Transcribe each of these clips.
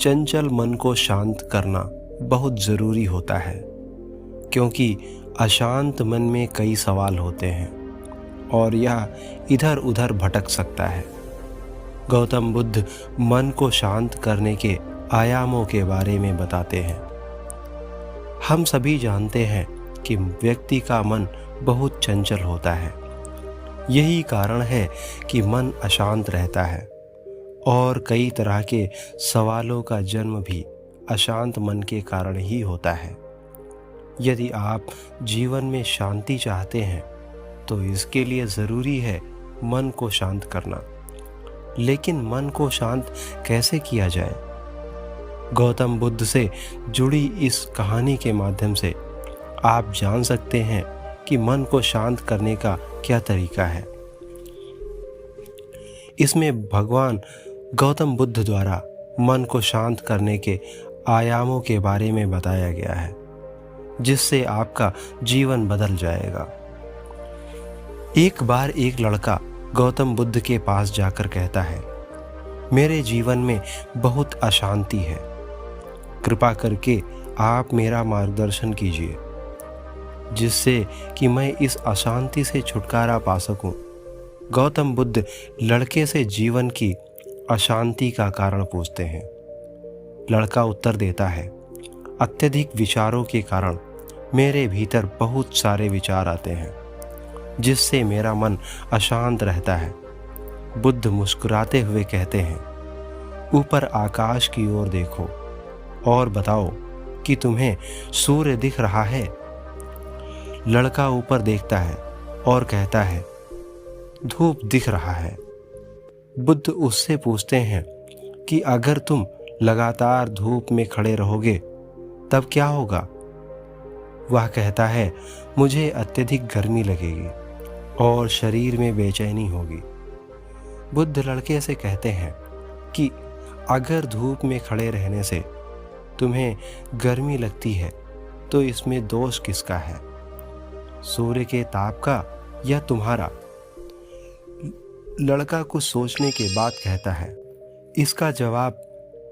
चंचल मन को शांत करना बहुत ज़रूरी होता है, क्योंकि अशांत मन में कई सवाल होते हैं और यह इधर उधर भटक सकता है। गौतम बुद्ध मन को शांत करने के आयामों के बारे में बताते हैं। हम सभी जानते हैं कि व्यक्ति का मन बहुत चंचल होता है। यही कारण है कि मन अशांत रहता है और कई तरह के सवालों का जन्म भी अशांत मन के कारण ही होता है। यदि आप जीवन में शांति चाहते हैं तो इसके लिए ज़रूरी है मन को शांत करना। लेकिन मन को शांत कैसे किया जाए? गौतम बुद्ध से जुड़ी इस कहानी के माध्यम से आप जान सकते हैं कि मन को शांत करने का क्या तरीका है। इसमें भगवान गौतम बुद्ध द्वारा मन को शांत करने के आयामों के बारे में बताया गया है, जिससे आपका जीवन बदल जाएगा। एक बार एक लड़का गौतम बुद्ध के पास जाकर कहता है, मेरे जीवन में बहुत अशांति है, कृपा करके आप मेरा मार्गदर्शन कीजिए जिससे कि मैं इस अशांति से छुटकारा पा सकूं। गौतम बुद्ध लड़के से जीवन की अशांति का कारण पूछते हैं। लड़का उत्तर देता है, अत्यधिक विचारों के कारण मेरे भीतर बहुत सारे विचार आते हैं, जिससे मेरा मन अशांत रहता है। बुद्ध मुस्कुराते हुए कहते हैं, ऊपर आकाश की ओर देखो और बताओ कि तुम्हें सूर्य दिख रहा है। लड़का ऊपर देखता है और कहता है, धूप दिख रहा है। बुद्ध उससे पूछते हैं कि अगर तुम लगातार धूप में खड़े रहोगे तब क्या होगा? वह कहता है, मुझे अत्यधिक गर्मी लगेगी और शरीर में बेचैनी होगी। बुद्ध लड़के से कहते हैं कि अगर धूप में खड़े रहने से तुम्हें गर्मी लगती है तो इसमें दोष किसका है, सूर्य के ताप का या तुम्हारा? लड़का कुछ सोचने के बाद कहता है, इसका जवाब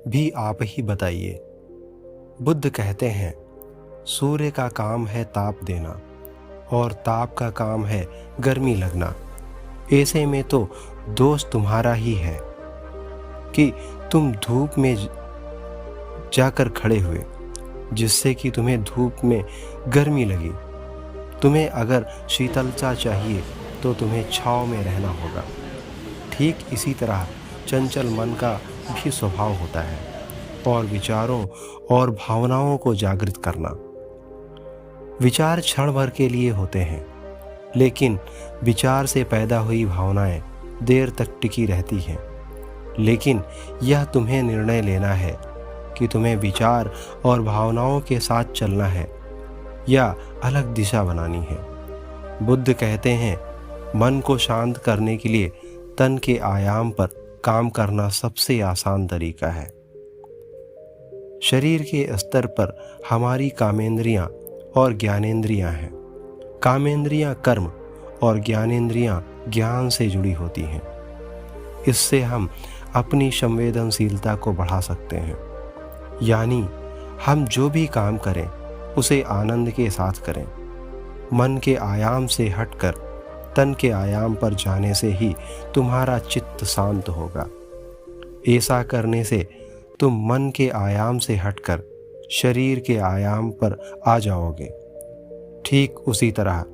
भी आप ही बताइए। बुद्ध कहते हैं, सूर्य का काम है ताप देना और ताप का काम है गर्मी लगना। ऐसे में तो दोष तुम्हारा ही है कि तुम धूप में जाकर खड़े हुए, जिससे कि तुम्हें धूप में गर्मी लगी। तुम्हें अगर शीतलता चाहिए तो तुम्हें छांव में रहना होगा। ठीक इसी तरह चंचल मन का भी स्वभाव होता है और विचारों और भावनाओं को जागृत करना। विचार क्षण भर के लिए होते हैं, लेकिन विचार से पैदा हुई भावनाएं देर तक टिकी रहती हैं। लेकिन यह तुम्हें निर्णय लेना है कि तुम्हें विचार और भावनाओं के साथ चलना है या अलग दिशा बनानी है। बुद्ध कहते हैं, मन को शांत करने के लिए तन के आयाम पर काम करना सबसे आसान तरीका है। शरीर के स्तर पर हमारी कामेंद्रियां और ज्ञानेंद्रियां हैं। कामेंद्रियां कर्म और ज्ञानेंद्रियां ज्ञान से जुड़ी होती हैं। इससे हम अपनी संवेदनशीलता को बढ़ा सकते हैं, यानी हम जो भी काम करें उसे आनंद के साथ करें। मन के आयाम से हटकर तन के आयाम पर जाने से ही तुम्हारा चित्त शांत होगा। ऐसा करने से तुम मन के आयाम से हटकर शरीर के आयाम पर आ जाओगे। ठीक उसी तरह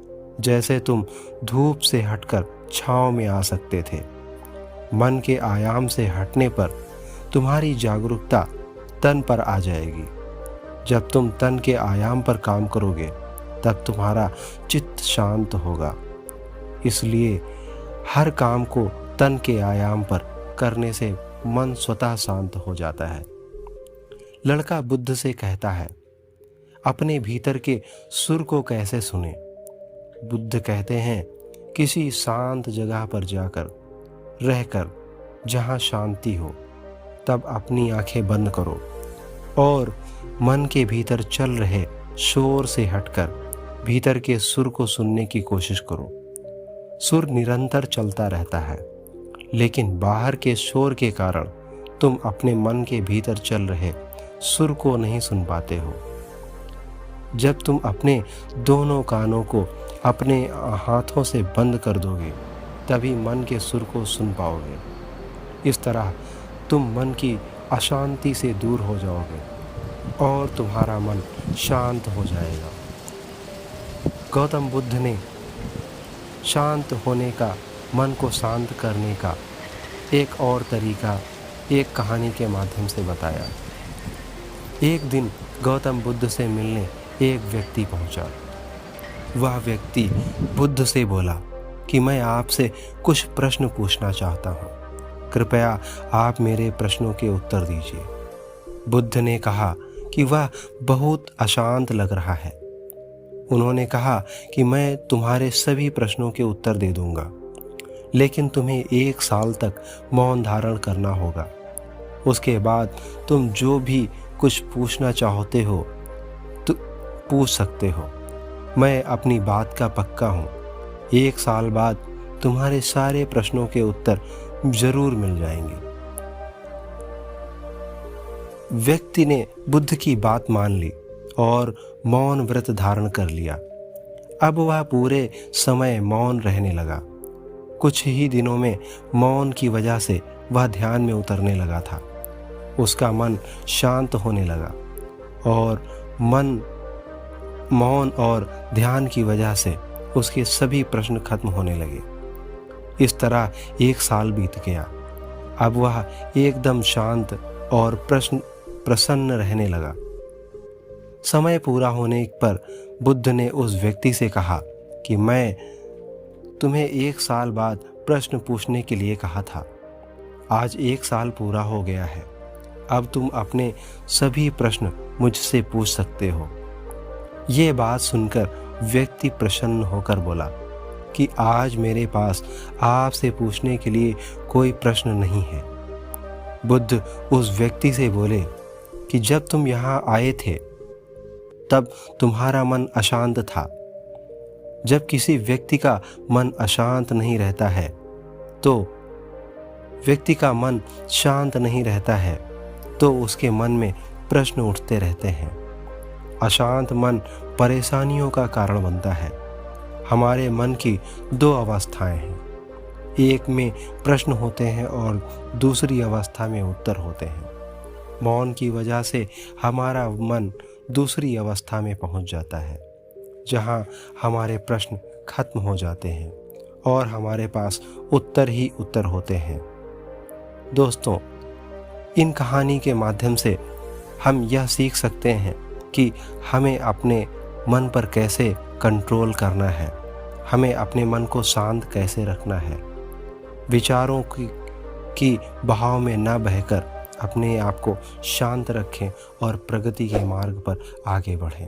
जैसे तुम धूप से हटकर छांव में आ सकते थे। मन के आयाम से हटने पर तुम्हारी जागरूकता तन पर आ जाएगी। जब तुम तन के आयाम पर काम करोगे तब तुम्हारा चित्त शांत होगा। इसलिए हर काम को तन के आयाम पर करने से मन स्वतः शांत हो जाता है। लड़का बुद्ध से कहता है, अपने भीतर के सुर को कैसे सुने? बुद्ध कहते हैं, किसी शांत जगह पर जाकर रहकर जहाँ शांति हो, तब अपनी आंखें बंद करो और मन के भीतर चल रहे शोर से हटकर भीतर के सुर को सुनने की कोशिश करो। सुर निरंतर चलता रहता है, लेकिन बाहर के शोर के कारण तुम अपने मन के भीतर चल रहे सुर को नहीं सुन पाते हो। जब तुम अपने दोनों कानों को अपने हाथों से बंद कर दोगे, तभी मन के सुर को सुन पाओगे। इस तरह तुम मन की अशांति से दूर हो जाओगे और तुम्हारा मन शांत हो जाएगा। गौतम बुद्ध ने शांत होने का, मन को शांत करने का एक और तरीका एक कहानी के माध्यम से बताया। एक दिन गौतम बुद्ध से मिलने एक व्यक्ति पहुंचा। वह व्यक्ति बुद्ध से बोला कि मैं आपसे कुछ प्रश्न पूछना चाहता हूँ, कृपया आप मेरे प्रश्नों के उत्तर दीजिए। बुद्ध ने कहा कि वह बहुत अशांत लग रहा है। उन्होंने कहा कि मैं तुम्हारे सभी प्रश्नों के उत्तर दे दूंगा, लेकिन तुम्हें 1 साल तक मौन धारण करना होगा। उसके बाद तुम जो भी कुछ पूछना चाहते हो तो पूछ सकते हो। मैं अपनी बात का पक्का हूँ। 1 साल बाद तुम्हारे सारे प्रश्नों के उत्तर जरूर मिल जाएंगे। व्यक्ति ने बुद्ध की बात मान ली और मौन व्रत धारण कर लिया। अब वह पूरे समय मौन रहने लगा। कुछ ही दिनों में मौन की वजह से वह ध्यान में उतरने लगा था। उसका मन शांत होने लगा और मौन और ध्यान की वजह से उसके सभी प्रश्न खत्म होने लगे। इस तरह 1 साल बीत गया। अब वह एकदम शांत और प्रसन्न रहने लगा। समय पूरा होने पर बुद्ध ने उस व्यक्ति से कहा कि मैं तुम्हें 1 साल बाद प्रश्न पूछने के लिए कहा था। आज 1 साल पूरा हो गया है। अब तुम अपने सभी प्रश्न मुझसे पूछ सकते हो। ये बात सुनकर व्यक्ति प्रसन्न होकर बोला कि आज मेरे पास आपसे पूछने के लिए कोई प्रश्न नहीं है। बुद्ध उस व्यक्ति से बोले कि जब तुम यहाँ आए थे तब तुम्हारा मन अशांत था। जब किसी व्यक्ति का मन अशांत नहीं रहता है तो व्यक्ति का मन शांत नहीं रहता है तो उसके मन में प्रश्न उठते रहते हैं। अशांत मन परेशानियों का कारण बनता है। हमारे मन की 2 अवस्थाएं हैं। एक में प्रश्न होते हैं और दूसरी अवस्था में उत्तर होते हैं। मौन की वजह से हमारा मन दूसरी अवस्था में पहुंच जाता है, जहां हमारे प्रश्न खत्म हो जाते हैं और हमारे पास उत्तर ही उत्तर होते हैं। दोस्तों, इन कहानी के माध्यम से हम यह सीख सकते हैं कि हमें अपने मन पर कैसे कंट्रोल करना है, हमें अपने मन को शांत कैसे रखना है, विचारों की बहाव में न बहकर अपने आप को शांत रखें और प्रगति के मार्ग पर आगे बढ़ें।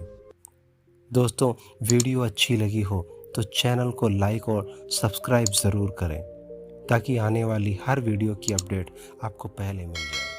दोस्तों, वीडियो अच्छी लगी हो तो चैनल को लाइक और सब्सक्राइब ज़रूर करें ताकि आने वाली हर वीडियो की अपडेट आपको पहले मिल जाए।